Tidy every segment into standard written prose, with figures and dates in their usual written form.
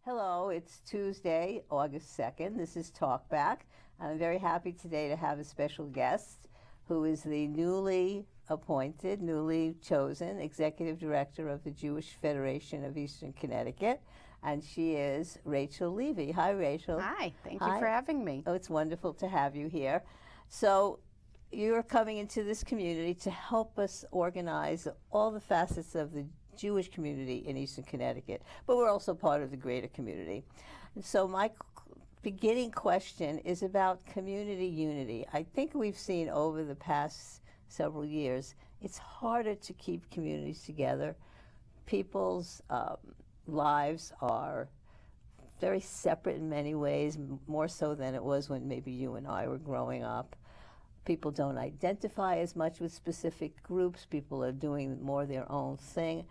Hello, it's Tuesday, August 2nd. This is Talkback. I'm very happy today to have a special guest who is the newly appointed, newly chosen Executive Director of the Jewish Federation of Eastern Connecticut, and she is Rachel Levy. Hi, Rachel. Hi, thank you for having me. Oh, it's wonderful to have you here. So you're coming into this community to help us organize all the facets of the Jewish community in Eastern Connecticut, but we're also part of the greater community. And so my beginning question is about community unity. I think we've seen over the past several years, it's harder to keep communities together. People's lives are very separate in many ways, more so than it was when maybe you and I were growing up. People don't identify as much with specific groups. People are doing more their own thing.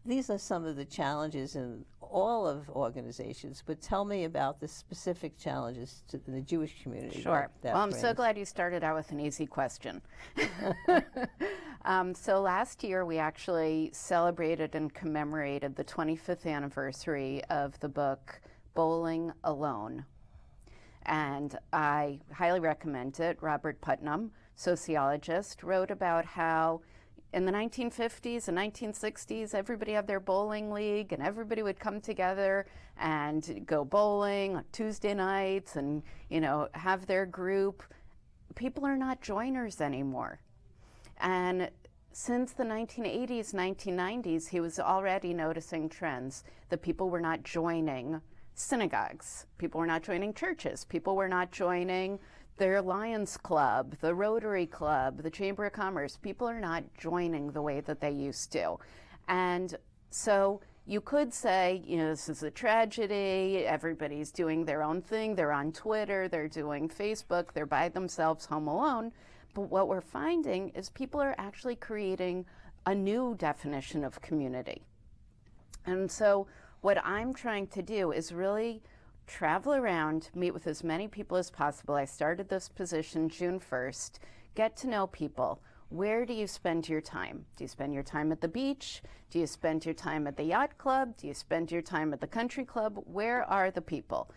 These are some of the challenges in all of organizations, but tell me about the specific challenges to the Jewish community. Sure. Well, I'm so glad you started out with an easy question. So last year we actually celebrated and commemorated the 25th anniversary of the book Bowling Alone. And I highly recommend it. Robert Putnam, sociologist, wrote about how in the 1950s and 1960s, everybody had their bowling league and everybody would come together and go bowling on Tuesday nights and, you know, have their group. People are not joiners anymore. And since the 1980s, 1990s, he was already noticing trends that people were not joining synagogues. People were not joining churches. People were not joining their Lions Club, the Rotary Club, the Chamber of Commerce. People are not joining the way that they used to. And so you could say, you know, this is a tragedy. Everybody's doing their own thing. They're on Twitter. They're doing Facebook. They're by themselves home alone. But what we're finding is people are actually creating a new definition of community. And so what I'm trying to do is really travel around, meet with as many people as possible. I started this position June 1st. Get to know people. Where do you spend your time? Do you spend your time at the beach? Do you spend your time at the yacht club? Do you spend your time at the country club? Where are the people?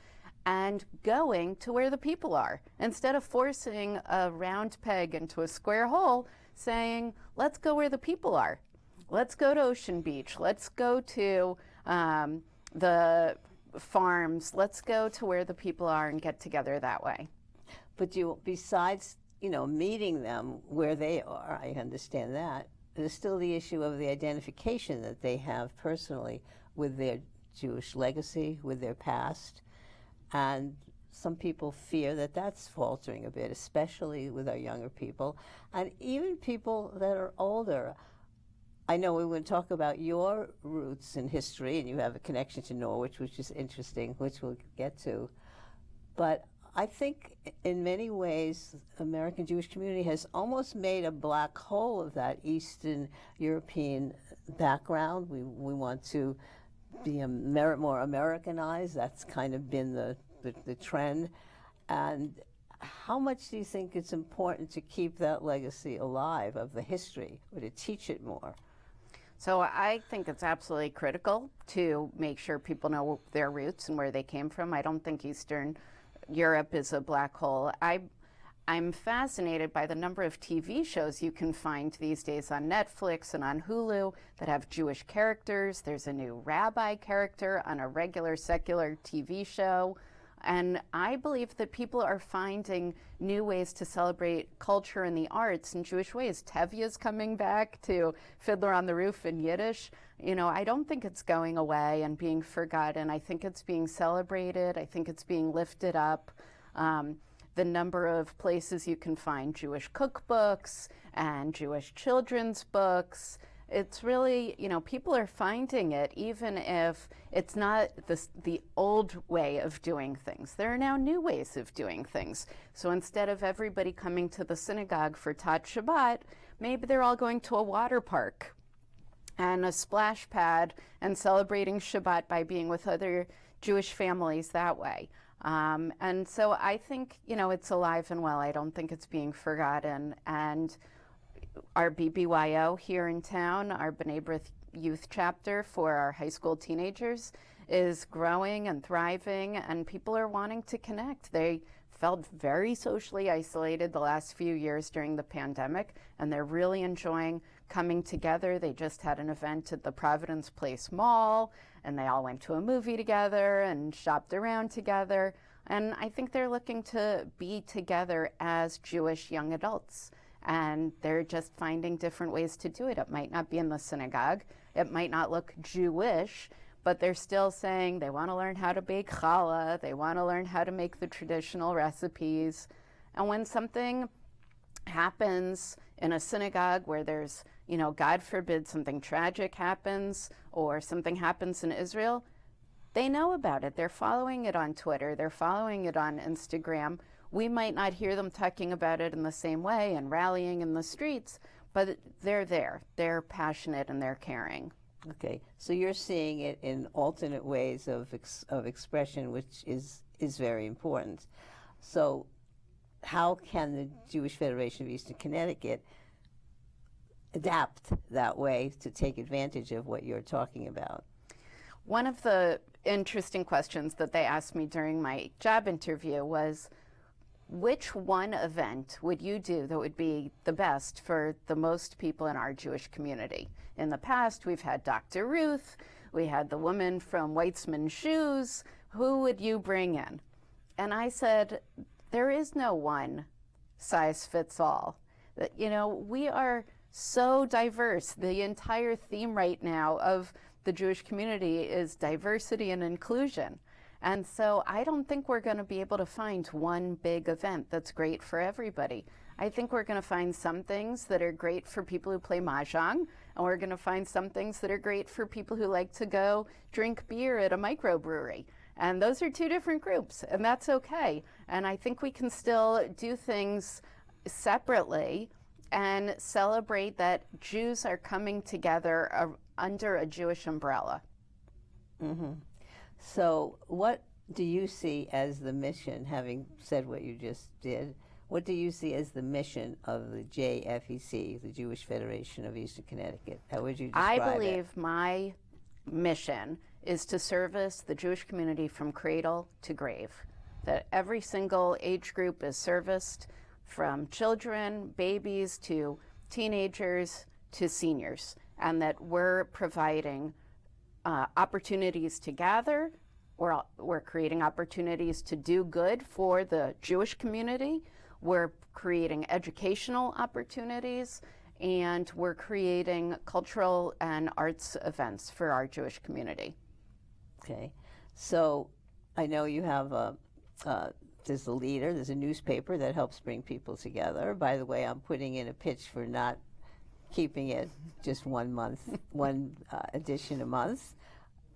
And going to where the people are. Instead of forcing a round peg into a square hole, saying, let's go where the people are. Let's go to Ocean Beach. Let's go to the farms. Let's go to where the people are and get together that way. But you, besides, you know, meeting them where they are, I understand that, there's still the issue of the identification that they have personally with their Jewish legacy, with their past. And some people fear that that's faltering a bit, especially with our younger people. And even people that are older. I know we would talk about your roots in history, and you have a connection to Norwich, which is interesting, which we'll get to. But I think in many ways, American Jewish community has almost made a black hole of that Eastern European background. We want to be more Americanized. That's kind of been the trend. And how much do you think it's important to keep that legacy alive of the history, or to teach it more? So I think it's absolutely critical to make sure people know their roots and where they came from. I don't think Eastern Europe is a black hole. I'm fascinated by the number of TV shows you can find these days on Netflix and on Hulu that have Jewish characters. There's a new rabbi character on a regular secular TV show. And I believe that people are finding new ways to celebrate culture and the arts in Jewish ways. Tevye's coming back to Fiddler on the Roof in Yiddish. You know, I don't think it's going away and being forgotten. I think it's being celebrated. I think it's being lifted up. The number of places you can find Jewish cookbooks and Jewish children's books it's really, people are finding it, even if it's not the old way of doing things. There are now new ways of doing things. So instead of everybody coming to the synagogue for Tat Shabbat, maybe they're all going to a water park and a splash pad and celebrating Shabbat by being with other Jewish families that way. And so I think, it's alive and well. I don't think it's being forgotten. And our BBYO here in town, our B'nai B'rith youth chapter for our high school teenagers, is growing and thriving, and people are wanting to connect. They felt very socially isolated the last few years during the pandemic, and they're really enjoying coming together. They just had an event at the Providence Place Mall, and they all went to a movie together and shopped around together. And I think they're looking to be together as Jewish young adults. And they're just finding different ways to do it. It might not be in the synagogue. It might not look Jewish, but they're still saying they want to learn how to bake challah. They want to learn how to make the traditional recipes. And when something happens in a synagogue where there's, God forbid something tragic happens or something happens in Israel, they know about it. They're following it on Twitter. They're following it on Instagram. We might not hear them talking about it in the same way and rallying in the streets, but they're there. They're passionate and they're caring. Okay, so you're seeing it in alternate ways of expression, which is very important. So how can the Jewish Federation of Eastern Connecticut adapt that way to take advantage of what you're talking about? One of the interesting questions that they asked me during my job interview was, which one event would you do that would be the best for the most people in our Jewish community? In the past, we've had Dr. Ruth, we had the woman from Weitzman Shoes. Who would you bring in? And I said, there is no one size fits all. We are so diverse. The entire theme right now of the Jewish community is diversity and inclusion. And so I don't think we're going to be able to find one big event that's great for everybody. I think we're going to find some things that are great for people who play mahjong, and we're going to find some things that are great for people who like to go drink beer at a microbrewery. And those are two different groups, and that's okay. And I think we can still do things separately and celebrate that Jews are coming together under a Jewish umbrella. Mm-hmm. So what do you see as the mission, having said what you just did, what do you see as the mission of the JFEC, the Jewish Federation of Eastern Connecticut? How would you describe it? I believe my mission is to service the Jewish community from cradle to grave, that every single age group is serviced, from children, babies, to teenagers, to seniors, and that we're providing opportunities to gather, we're creating opportunities to do good for the Jewish community, we're creating educational opportunities, and we're creating cultural and arts events for our Jewish community. Okay, so I know you have there's a leader, there's a newspaper that helps bring people together. By the way, I'm putting in a pitch for not keeping it just 1 month, one edition a month.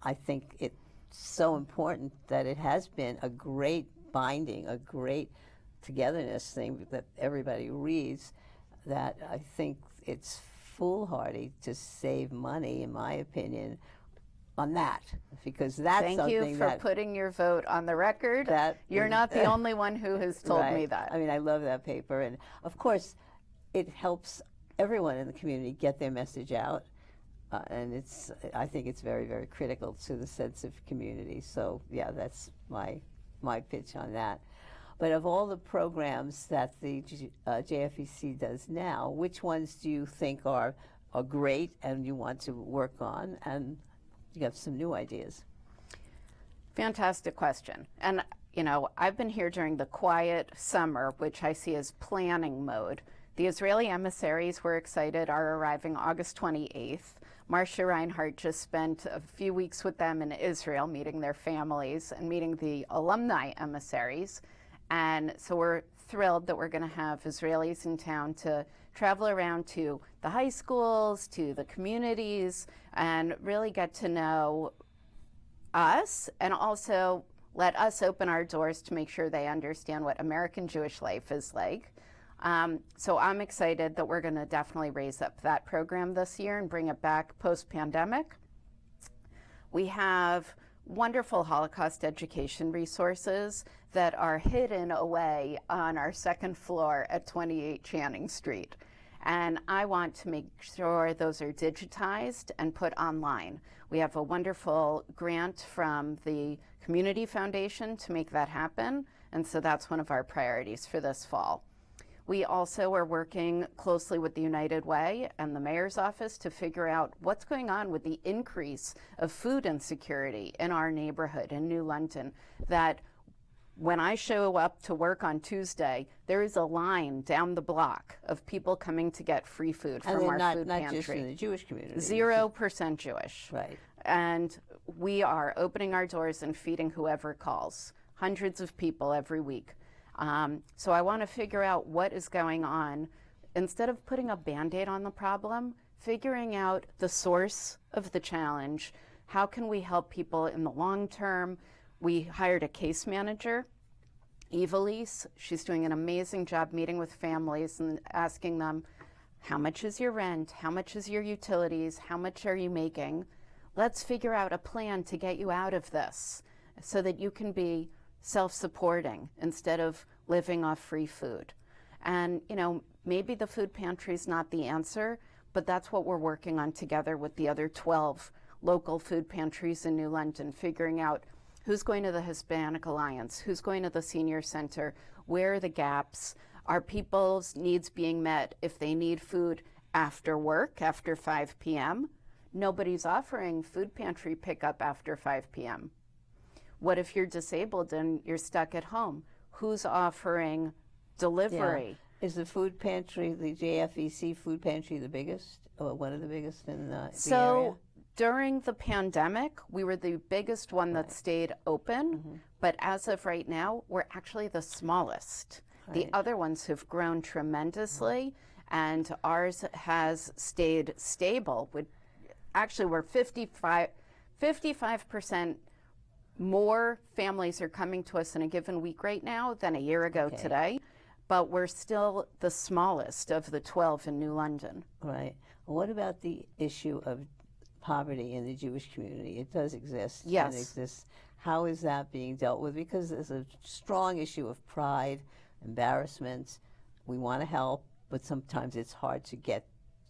I think it's so important that it has been a great binding, a great togetherness thing that everybody reads, that I think it's foolhardy to save money, in my opinion, on that, because that's Thank something you for putting your vote on the record. You're not the only one who has told me that. I mean, I love that paper, and of course it helps everyone in the community get their message out, and I think it's very, very critical to the sense of community. So yeah, that's my pitch on that. But of all the programs that the JFEC does now, which ones do you think are great and you want to work on, and you have some new ideas? Fantastic question. And I've been here during the quiet summer, which I see as planning mode. The Israeli emissaries, we're excited, are arriving August 28th. Marcia Reinhardt just spent a few weeks with them in Israel, meeting their families and meeting the alumni emissaries. And so we're thrilled that we're going to have Israelis in town to travel around to the high schools, to the communities, and really get to know us, and also let us open our doors to make sure they understand what American Jewish life is like. So I'm excited that we're going to definitely raise up that program this year and bring it back post-pandemic. We have wonderful Holocaust education resources that are hidden away on our second floor at 28 Channing Street. And I want to make sure those are digitized and put online. We have a wonderful grant from the Community Foundation to make that happen, and so that's one of our priorities for this fall. We also are working closely with the United Way and the mayor's office to figure out what's going on with the increase of food insecurity in our neighborhood in New London, that when I show up to work on Tuesday, there is a line down the block of people coming to get free food from our food pantry. Not just in the Jewish community. 0% Jewish. Right. And we are opening our doors and feeding whoever calls, hundreds of people every week. So I want to figure out what is going on. Instead of putting a Band-Aid on the problem, figuring out the source of the challenge. How can we help people in the long term? We hired a case manager, Evilise. She's doing an amazing job meeting with families and asking them, how much is your rent? How much is your utilities? How much are you making? Let's figure out a plan to get you out of this so that you can be self-supporting instead of living off free food. And, you know, maybe the food pantry is not the answer, but that's what we're working on together with the other 12 local food pantries in New London, figuring out who's going to the Hispanic Alliance, who's going to the Senior Center, where are the gaps, are people's needs being met if they need food after work, after 5 p.m.? Nobody's offering food pantry pickup after 5 p.m. What if you're disabled and you're stuck at home? Who's offering delivery? Yeah. Is the food pantry, the JFEC food pantry, the biggest, or one of the biggest in the area? During the pandemic, we were the biggest one that stayed open, but as of right now, we're actually the smallest. The other ones have grown tremendously, and ours has stayed stable. Actually, we're 55% more families are coming to us in a given week right now than a year ago today, but we're still the smallest of the 12 in New London. Right. What about the issue of poverty in the Jewish community? It does exist. Yes. It exists. How is that being dealt with? Because there's a strong issue of pride, embarrassment. We want to help, but sometimes it's hard to get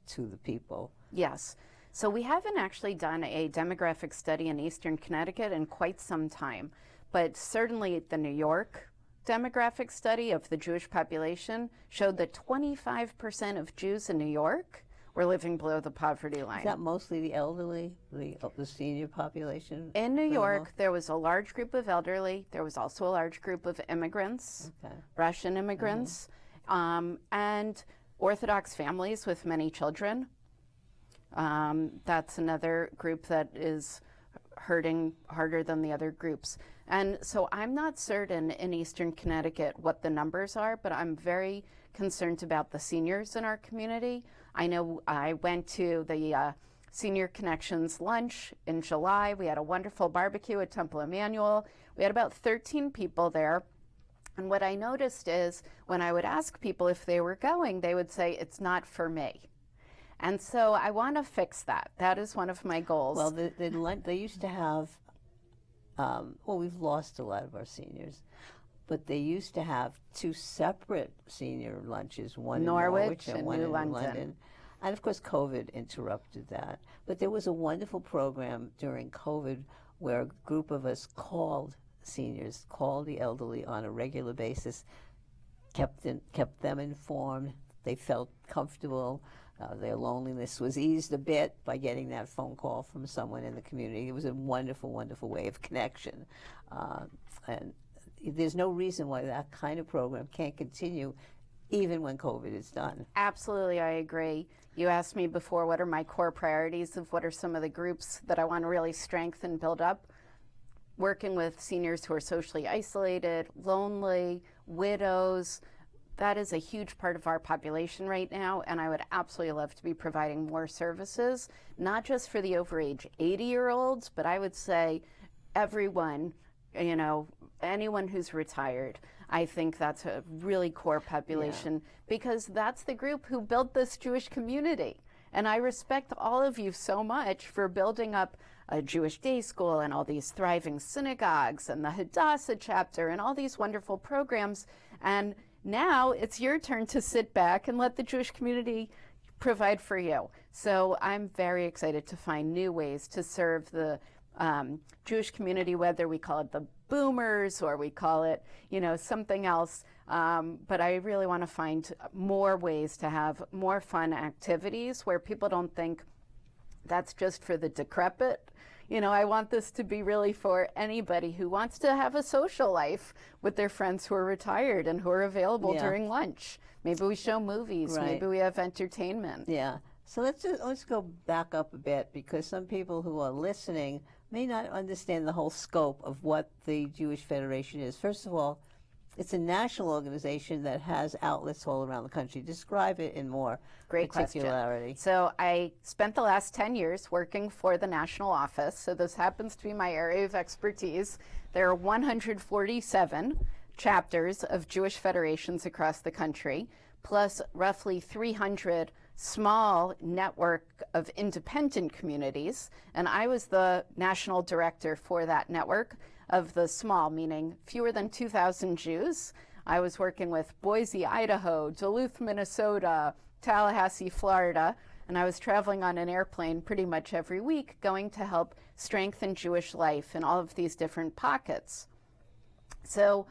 to the people. Yes. So we haven't actually done a demographic study in Eastern Connecticut in quite some time, but certainly the New York demographic study of the Jewish population showed that 25% of Jews in New York were living below the poverty line. Is that mostly the elderly, the senior population? In New York, there was a large group of elderly. There was also a large group of immigrants, Russian immigrants, and Orthodox families with many children. That's another group that is hurting harder than the other groups. And so I'm not certain in Eastern Connecticut what the numbers are, but I'm very concerned about the seniors in our community. I know I went to the Senior Connections lunch in July. We had a wonderful barbecue at Temple Emmanuel. We had about 13 people there. And what I noticed is when I would ask people if they were going, they would say, it's not for me. And so I want to fix that. That is one of my goals. Well, they used to have, well, we've lost a lot of our seniors, but they used to have 2 separate senior lunches, one Norwich in Norwich and one New in London. London. And of course, COVID interrupted that. But there was a wonderful program during COVID where a group of us called seniors, called the elderly on a regular basis, kept them informed. They felt comfortable. Their loneliness was eased a bit by getting that phone call from someone in the community. It was a wonderful, wonderful way of connection. And there's no reason why that kind of program can't continue even when COVID is done. Absolutely, I agree. You asked me before, what are my core priorities of what are some of the groups that I want to really strengthen, build up? Working with seniors who are socially isolated, lonely, widows, that is a huge part of our population right now, and I would absolutely love to be providing more services, not just for the over age 80-year-olds, but I would say everyone, you know, anyone who's retired. I think that's a really core population because that's the group who built this Jewish community. And I respect all of you so much for building up a Jewish day school and all these thriving synagogues and the Hadassah chapter and all these wonderful programs. And now it's your turn to sit back and let the Jewish community provide for you. So I'm very excited to find new ways to serve the Jewish community, whether we call it the boomers or we call it, you know, something else. But I really want to find more ways to have more fun activities where people don't think that's just for the decrepit. You know, I want this to be really for anybody who wants to have a social life with their friends who are retired and who are available during lunch. Maybe we show movies, maybe we have entertainment. Yeah. So let's go back up a bit, because some people who are listening may not understand the whole scope of what the Jewish Federation is. First of all, it's a national organization that has outlets all around the country. Describe it in more particularity. Question. So I spent the last 10 years working for the national office, so this happens to be my area of expertise. There are 147 chapters of Jewish federations across the country, plus roughly 300 small network of independent communities, and I was the national director for that network of the small, meaning fewer than 2,000 Jews. I was working with Boise, Idaho, Duluth, Minnesota, Tallahassee, Florida, and I was traveling on an airplane pretty much every week going to help strengthen Jewish life in all of these different pockets. So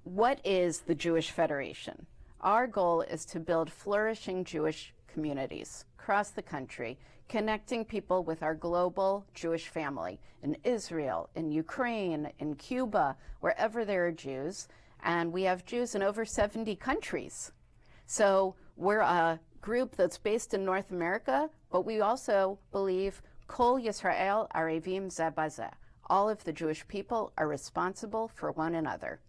what is the Jewish Federation? Our goal is to build flourishing Jewish communities across the country, connecting people with our global Jewish family in Israel, in Ukraine, in Cuba, wherever there are Jews. And we have Jews in over 70 countries. So we're a group that's based in North America, but we also believe Kol Yisrael Arevim Ze Bazeh. All of the Jewish people are responsible for one another.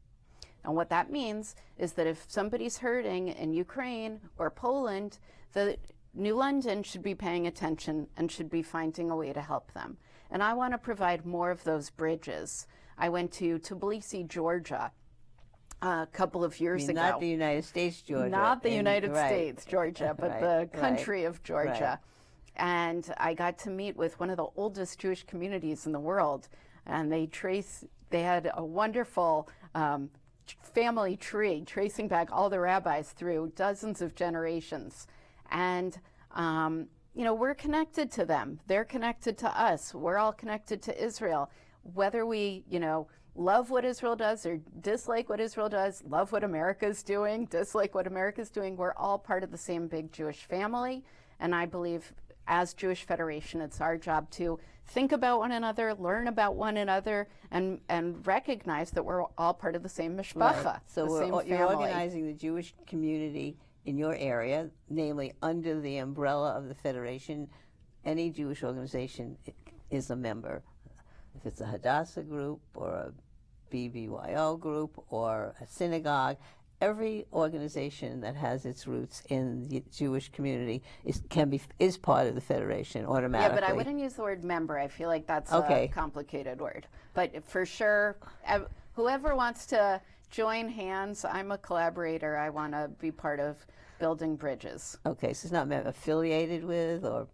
And what that means is that if somebody's hurting in Ukraine or Poland, the New London should be paying attention and should be finding a way to help them. And I want to provide more of those bridges. I went to Tbilisi, Georgia, a couple of years ago. Not the United States, Georgia. Not the United States, Georgia, but the country of Georgia. And I got to meet with one of the oldest Jewish communities in the world. And they had a wonderful family tree tracing back all the rabbis through dozens of generations. And, you know, we're connected to them. They're connected to us. We're all connected to Israel. Whether we, you know, love what Israel does or dislike what Israel does, love what America's doing, dislike what America's doing, we're all part of the same big Jewish family. And I believe as Jewish Federation, it's our job to think about one another, learn about one another, and recognize that we're all part of the same mishpacha, Right. So the same you're family. organizing the Jewish community in your area, namely under the umbrella of the Federation. Any Jewish organization is a member. If it's a Hadassah group or a BBYO group or a synagogue, every organization that has its roots in the Jewish community is part of the Federation automatically. Yeah, but I wouldn't use the word member. I feel like that's a complicated word. But for sure, whoever wants to join hands, I'm a collaborator. I want to be part of building bridges. Okay, so it's not affiliated with or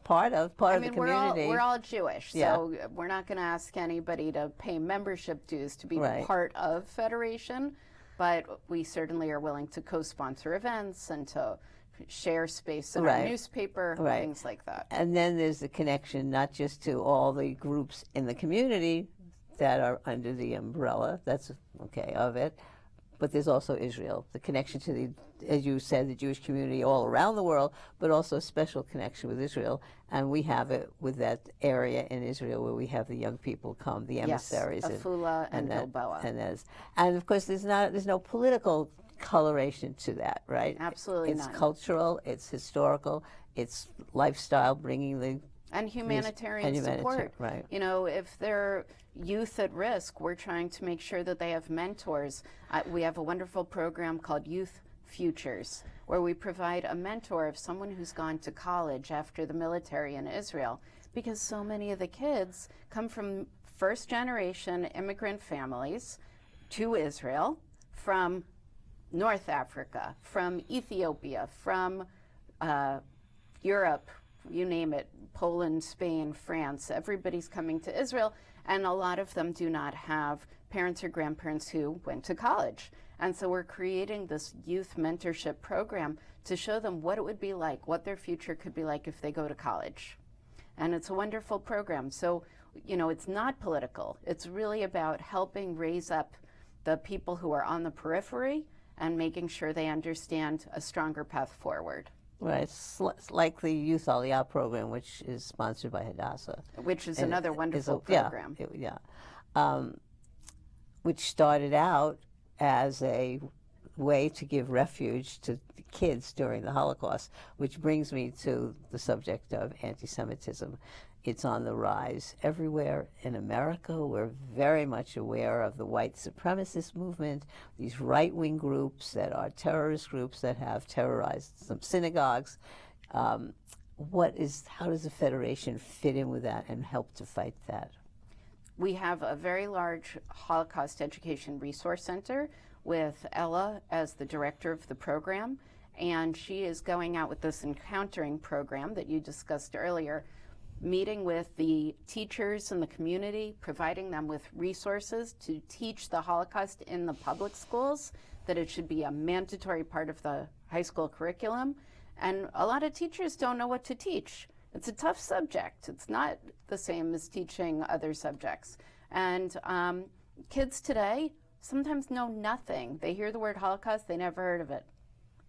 part of the community. We're all Jewish, so we're not going to ask anybody to pay membership dues to be part of Federation. But we certainly are willing to co-sponsor events and to share space in our newspaper, things like that. And then there's the connection not just to all the groups in the community that are under the umbrella, of it, but there's also Israel, the connection to the, as you said, the Jewish community all around the world, but also a special connection with Israel. And we have it with that area in Israel where we have the young people come, the emissaries. Yes, Afula and Gilboa. And of course, there's no political coloration to that, right? Absolutely not. It's cultural, it's historical, it's lifestyle, bringing the and humanitarian support. Right. You know, if they're youth at risk, we're trying to make sure that they have mentors. We have a wonderful program called Youth futures, where we provide a mentor of someone who's gone to college after the military in Israel, because so many of the kids come from first-generation immigrant families to Israel from North Africa, from Ethiopia, from Europe, you name it, Poland, Spain, France. Everybody's coming to Israel, and a lot of them do not have parents or grandparents who went to college. And so we're creating this youth mentorship program to show them what it would be like, what their future could be like if they go to college. And it's a wonderful program. So, you know, it's not political. It's really about helping raise up the people who are on the periphery and making sure they understand a stronger path forward. Right, it's like the Youth Aliyah program, which is sponsored by Hadassah. Which is another wonderful program. Which started out as a way to give refuge to kids during the Holocaust, which brings me to the subject of anti-Semitism. It's on the rise everywhere in America. We're very much aware of the white supremacist movement, these right-wing groups that are terrorist groups that have terrorized some synagogues. How does the Federation fit in with that and help to fight that? We have a very large Holocaust Education Resource Center with Ella as the director of the program, and she is going out with this encountering program that you discussed earlier, meeting with the teachers in the community, providing them with resources to teach the Holocaust in the public schools, that it should be a mandatory part of the high school curriculum. And a lot of teachers don't know what to teach. It's a tough subject. It's not the same as teaching other subjects. And kids today sometimes know nothing. They hear the word Holocaust, they never heard of it.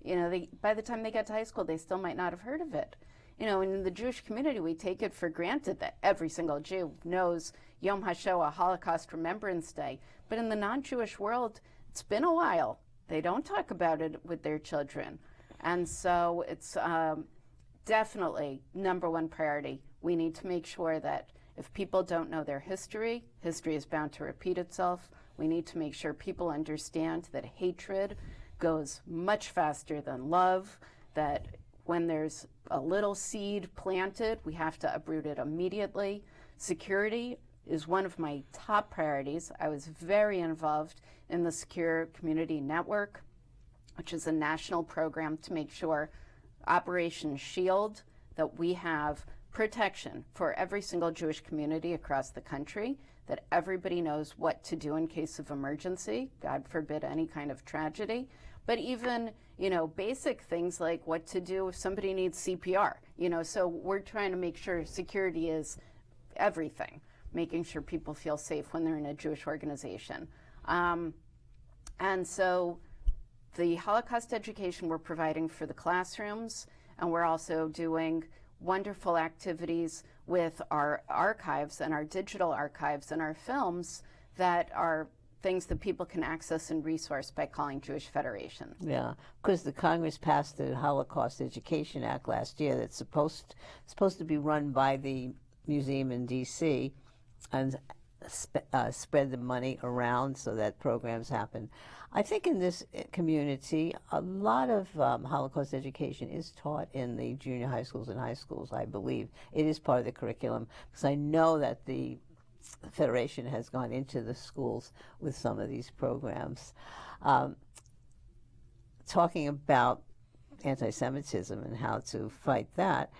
You know, by the time they get to high school, they still might not have heard of it. You know, in the Jewish community, we take it for granted that every single Jew knows Yom HaShoah, Holocaust Remembrance Day. But in the non-Jewish world, it's been a while. They don't talk about it with their children. And so it's definitely #1 priority. We need to make sure that if people don't know their history, history is bound to repeat itself. We need to make sure people understand that hatred goes much faster than love, that when there's a little seed planted, we have to uproot it immediately. Security is one of my top priorities. I was very involved in the Secure Community Network, which is a national program to make sure Operation Shield, that we have protection for every single Jewish community across the country, that everybody knows what to do in case of emergency, God forbid any kind of tragedy. But even, you know, basic things like what to do if somebody needs CPR, you know, so we're trying to make sure security is everything, making sure people feel safe when they're in a Jewish organization. And so the Holocaust education we're providing for the classrooms, and we're also doing wonderful activities with our archives and our digital archives and our films that are things that people can access and resource by calling Jewish Federation. Yeah, because the Congress passed the Holocaust Education Act last year that's supposed to be run by the museum in D.C. and spread the money around so that programs happen. I think in this community, a lot of Holocaust education is taught in the junior high schools and high schools, I believe. It is part of the curriculum, because I know that the Federation has gone into the schools with some of these programs. Talking about anti-Semitism and how to fight that,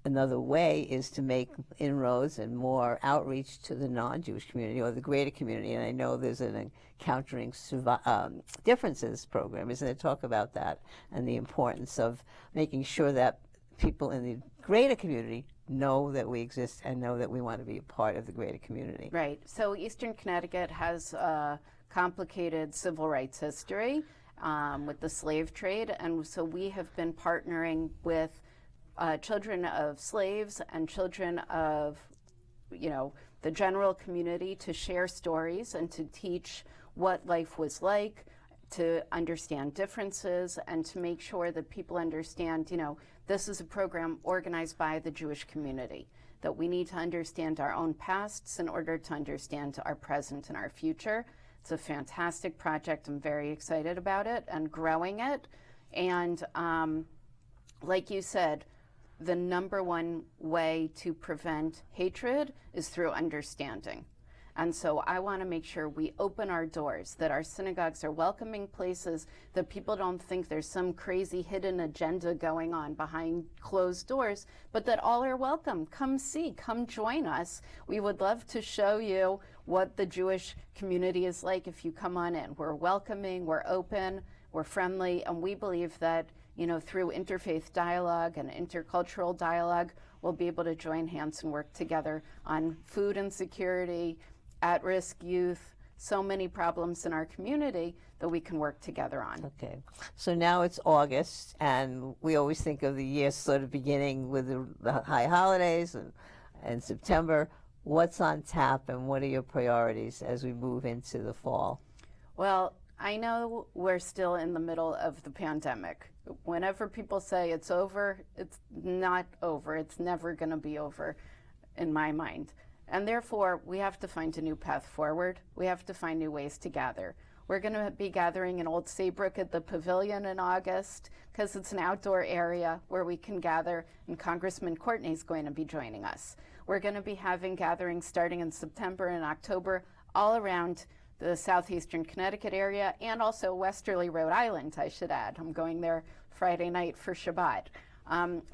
another way is to make inroads and more outreach to the non-Jewish community or the greater community. And I know there's an Encountering Differences program, isn't it? Talk about that and the importance of making sure that people in the greater community know that we exist and know that we want to be a part of the greater community. Right. So Eastern Connecticut has a complicated civil rights history with the slave trade, and so we have been partnering with children of slaves and children of, you know, the general community to share stories and to teach what life was like, to understand differences, and to make sure that people understand, you know, this is a program organized by the Jewish community, that we need to understand our own pasts in order to understand our present and our future. It's a fantastic project. I'm very excited about it and growing it. And like you said, the number one way to prevent hatred is through understanding. And so I want to make sure we open our doors, that our synagogues are welcoming places, that people don't think there's some crazy hidden agenda going on behind closed doors, but that all are welcome. Come see, come join us. We would love to show you what the Jewish community is like if you come on in. We're welcoming, we're open, we're friendly, and we believe that, you know, through interfaith dialogue and intercultural dialogue, we'll be able to join hands and work together on food insecurity, at-risk youth, so many problems in our community that we can work together on. Okay, so now it's August, and we always think of the year sort of beginning with the high holidays and September. What's on tap, and what are your priorities as we move into the fall? Well, I know we're still in the middle of the pandemic. Whenever people say it's over, it's not over. It's never going to be over, in my mind. And therefore, we have to find a new path forward. We have to find new ways to gather. We're going to be gathering in Old Saybrook at the Pavilion in August because it's an outdoor area where we can gather, and Congressman Courtney's going to be joining us. We're going to be having gatherings starting in September and October all around the southeastern Connecticut area and also Westerly, Rhode Island, I should add. I'm going there Friday night for Shabbat.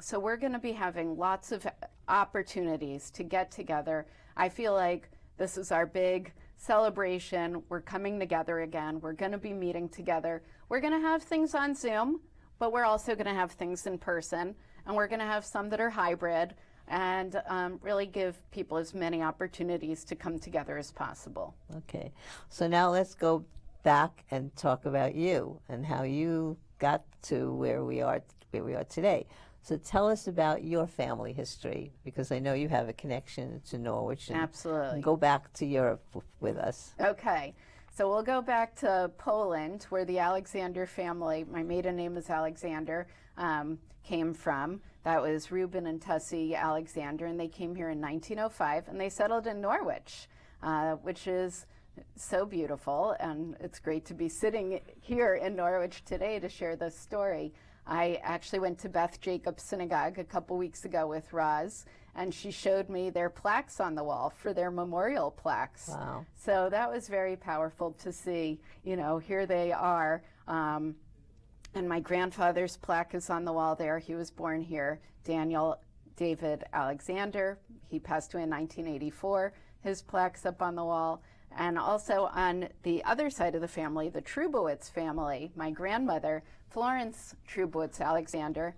So we're going to be having lots of opportunities to get together. I feel like this is our big celebration. We're coming together again. We're going to be meeting together. We're going to have things on Zoom, but we're also going to have things in person, and we're going to have some that are hybrid, and really give people as many opportunities to come together as possible. Okay, so now let's go back and talk about you and how you got to where we are today. So tell us about your family history, because I know you have a connection to Norwich. And Absolutely. Go back to Europe with us. Okay, so we'll go back to Poland, where the Alexander family, my maiden name is Alexander, came from. That was Reuben and Tussie Alexander, and they came here in 1905, and they settled in Norwich, which is so beautiful, and it's great to be sitting here in Norwich today to share this story. I actually went to Beth Jacobs Synagogue a couple weeks ago with Roz, and she showed me their plaques on the wall for their memorial plaques. Wow. So that was very powerful to see, you know, here they are. And my grandfather's plaque is on the wall there. He was born here, Daniel David Alexander. He passed away in 1984. His plaque's up on the wall. And also on the other side of the family, the Trubowitz family, my grandmother, Florence Trubowitz Alexander,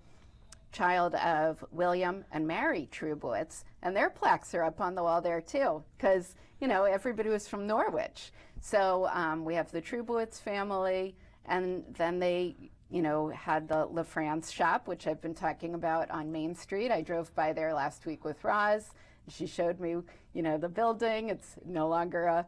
child of William and Mary Trubowitz, and their plaques are up on the wall there too, because, you know, everybody was from Norwich. So we have the Trubowitz family, and then they, you know, had the LaFrance shop, which I've been talking about on Main Street. I drove by there last week with Roz. She showed me, you know, the building. It's no longer a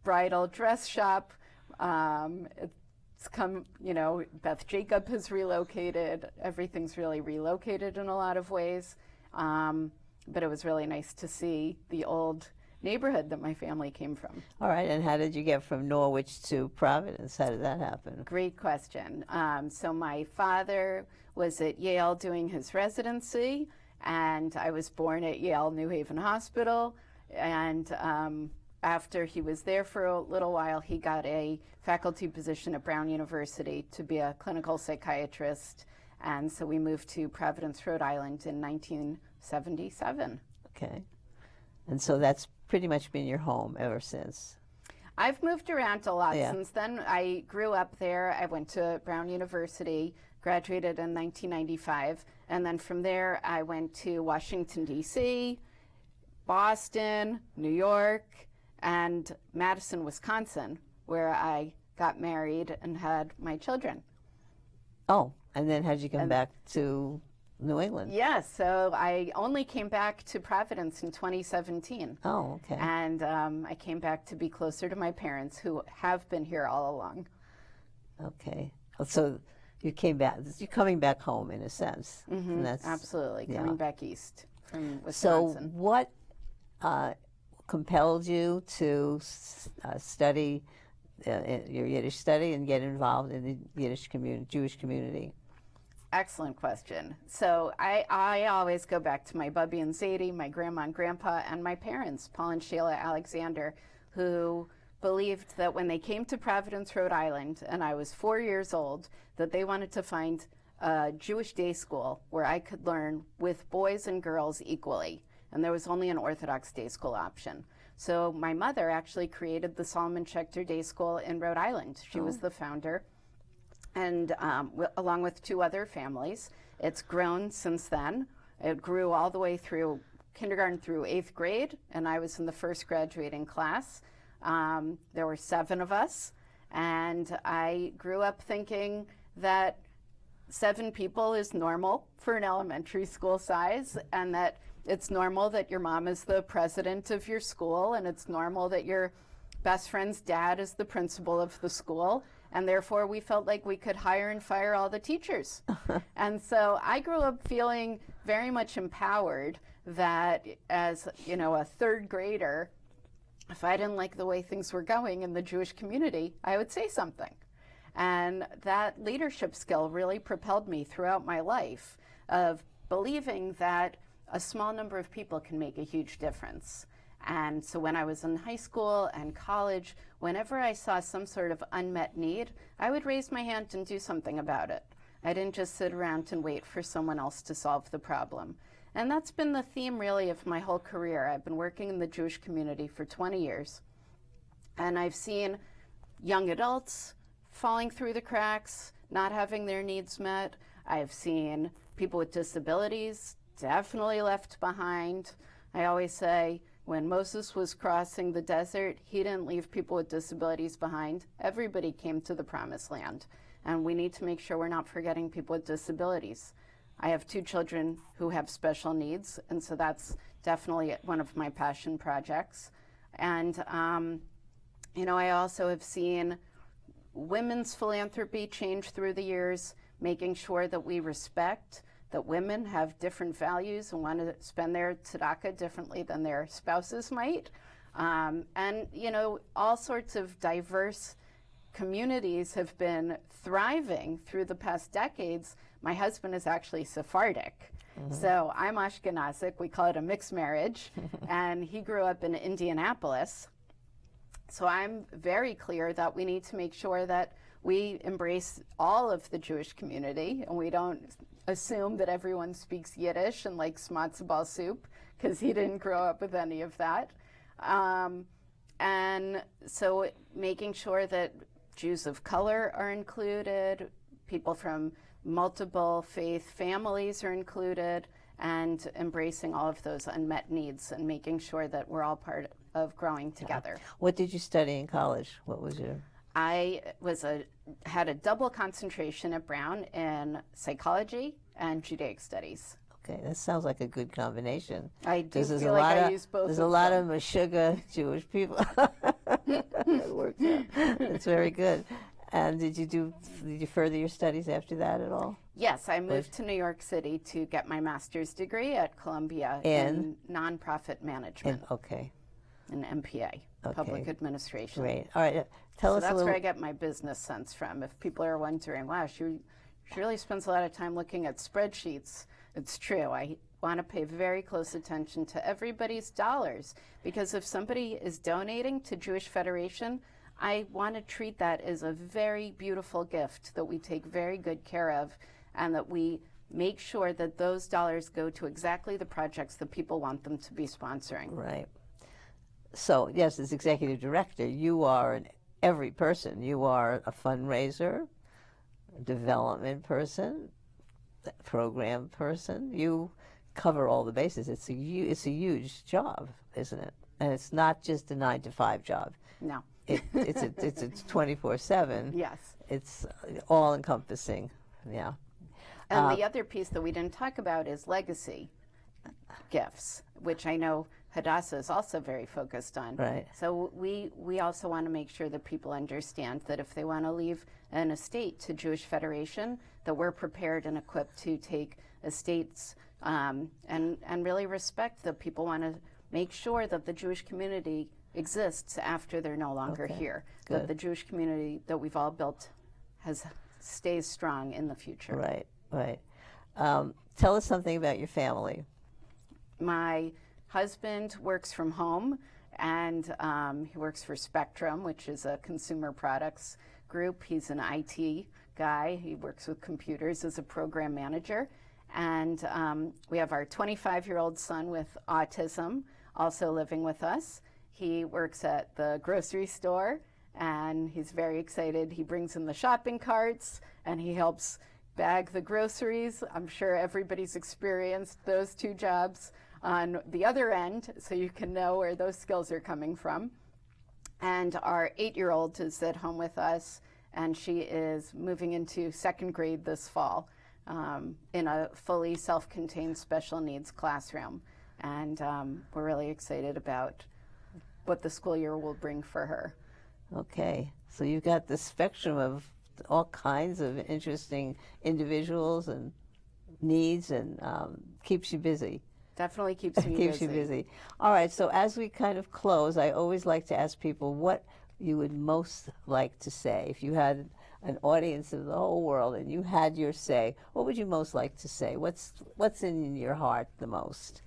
bridal dress shop. It's come, you know, Beth Jacob has relocated. Everything's really relocated in a lot of ways. But it was really nice to see the old neighborhood that my family came from. All right, and how did you get from Norwich to Providence? How did that happen? Great question. So my father was at Yale doing his residency, and I was born at Yale New Haven Hospital. And after he was there for a little while, he got a faculty position at Brown University to be a clinical psychiatrist. And so we moved to Providence, Rhode Island in 1977. Okay. And so that's pretty much been your home ever since. I've moved around a lot since then. I grew up there. I went to Brown University, graduated in 1995. And then from there, I went to Washington, D.C., Boston, New York, and Madison, Wisconsin, where I got married and had my children. Oh, and then how'd you come back to New England? Yes, so I only came back to Providence in 2017. Oh, okay. And I came back to be closer to my parents, who have been here all along. Okay. So you came back, you're coming back home in a sense. Mm-hmm. And that's, absolutely, coming back east from Wisconsin. So what compelled you to study your Yiddish study and get involved in the Yiddish community, Jewish community? Excellent question. So I always go back to my Bubby and Zadie, my grandma and grandpa, and my parents, Paul and Sheila Alexander, who believed that when they came to Providence, Rhode Island, and I was 4 years old, that they wanted to find a Jewish day school where I could learn with boys and girls equally. And there was only an Orthodox day school option. So my mother actually created the Solomon Schechter Day School in Rhode Island. She was the founder, and along with 2 other families. It's grown since then. It grew all the way through kindergarten through 8th grade, and I was in the first graduating class. There were 7 of us, and I grew up thinking that 7 people is normal for an elementary school size, and that it's normal that your mom is the president of your school, and it's normal that your best friend's dad is the principal of the school, and therefore we felt like we could hire and fire all the teachers. And so I grew up feeling very much empowered that as, you know, a 3rd grader, if I didn't like the way things were going in the Jewish community, I would say something. And that leadership skill really propelled me throughout my life of believing that a small number of people can make a huge difference. And so when I was in high school and college, whenever I saw some sort of unmet need, I would raise my hand and do something about it. I didn't just sit around and wait for someone else to solve the problem. And that's been the theme really of my whole career. I've been working in the Jewish community for 20 years. And I've seen young adults falling through the cracks, not having their needs met. I've seen people with disabilities definitely left behind. I always say, when Moses was crossing the desert, he didn't leave people with disabilities behind. Everybody came to the promised land. And we need to make sure we're not forgetting people with disabilities. I have 2 children who have special needs, and so that's definitely one of my passion projects. And, you know, I also have seen women's philanthropy change through the years, making sure that we respect that women have different values and want to spend their tzedakah differently than their spouses might. And, you know, all sorts of diverse communities have been thriving through the past decades. My husband is actually Sephardic. So I'm Ashkenazic. We call it a mixed marriage. And he grew up in Indianapolis. So I'm very clear that we need to make sure that we embrace all of the Jewish community, and we don't assume that everyone speaks Yiddish and likes matzo ball soup, because he didn't grow up with any of that. And so making sure that Jews of color are included, people from multiple faith families are included, and embracing all of those unmet needs and making sure that we're all part of growing together. What did you study in college? What was your... I had a double concentration at Brown in psychology and Judaic studids. Okay, that sounds like a good combination. I do feel like I use both. There's a lot of Meshuggah Jewish people. It works out. It's very good. And did you further your studies after that at all? Yes, I moved to New York City to get my master's degree at Columbia in nonprofit management. Okay. In MPA, Public Administration. Great. All right. Tell us a little. That's where I get my business sense from. If people are wondering, wow, she really spends a lot of time looking at spreadsheets. It's true. I want to pay very close attention to everybody's dollars, because if somebody is donating to Jewish Federation, I want to treat that as a very beautiful gift that we take very good care of, and that we make sure that those dollars go to exactly the projects that people want them to be sponsoring. Right. So, yes, as executive director, you are every person. You are a fundraiser, a development person, a program person. You cover all the bases. It's a huge job, isn't it? And it's not just a 9-to-5 job. No. It's a 24/7. Yes. It's all encompassing. Yeah. And the other piece that we didn't talk about is legacy gifts, which I know Hadassah is also very focused on. Right. So we also want to make sure that people understand that if they want to leave an estate to Jewish Federation, that we're prepared and equipped to take estates and really respect that people want to make sure that the Jewish community exists after they're no longer Okay. here. Good. That the Jewish community that we've all built stays strong in the future. Right, right. Tell us something about your family. My husband works from home, and he works for Spectrum, which is a consumer products group. He's an IT guy. He works with computers as a program manager. And we have our 25-year-old son with autism also living with us. He works at the grocery store, and he's very excited. He brings in the shopping carts, and he helps bag the groceries. I'm sure everybody's experienced those two jobs on the other end, so you can know where those skills are coming from. And our 8-year-old is at home with us, and she is moving into 2nd grade this fall in a fully self-contained special needs classroom. And we're really excited about what the school year will bring for her. Okay, so you've got the spectrum of all kinds of interesting individuals and needs, and keeps you busy. Definitely keeps me Keeps you busy. All right, so as we kind of close, I always like to ask people what you would most like to say. If you had an audience of the whole world and you had your say, what would you most like to say? What's in your heart the most?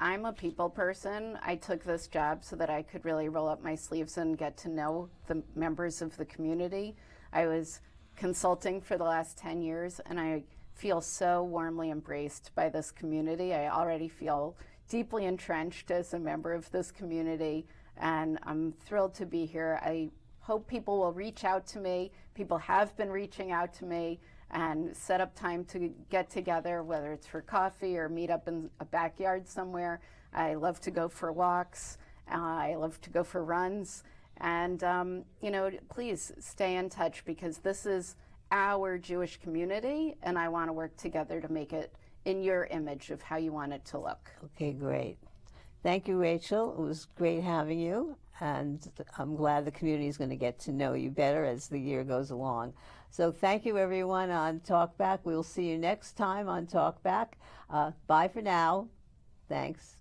I'm a people person. I took this job so that I could really roll up my sleeves and get to know the members of the community. I was consulting for the last 10 years, and I feel so warmly embraced by this community. I already feel deeply entrenched as a member of this community, and I'm thrilled to be here. I hope people will reach out to me. People have been reaching out to me and set up time to get together, whether it's for coffee or meet up in a backyard somewhere. I love to go for walks. I love to go for runs. And, you know, please stay in touch, because this is our Jewish community, and I want to work together to make it in your image of how you want it to look. Okay, great. Thank you, Rachel. It was great having you, and I'm glad the community is going to get to know you better as the year goes along. So thank you, everyone, on Talkback. We'll see you next time on Talkback. Bye for now. Thanks.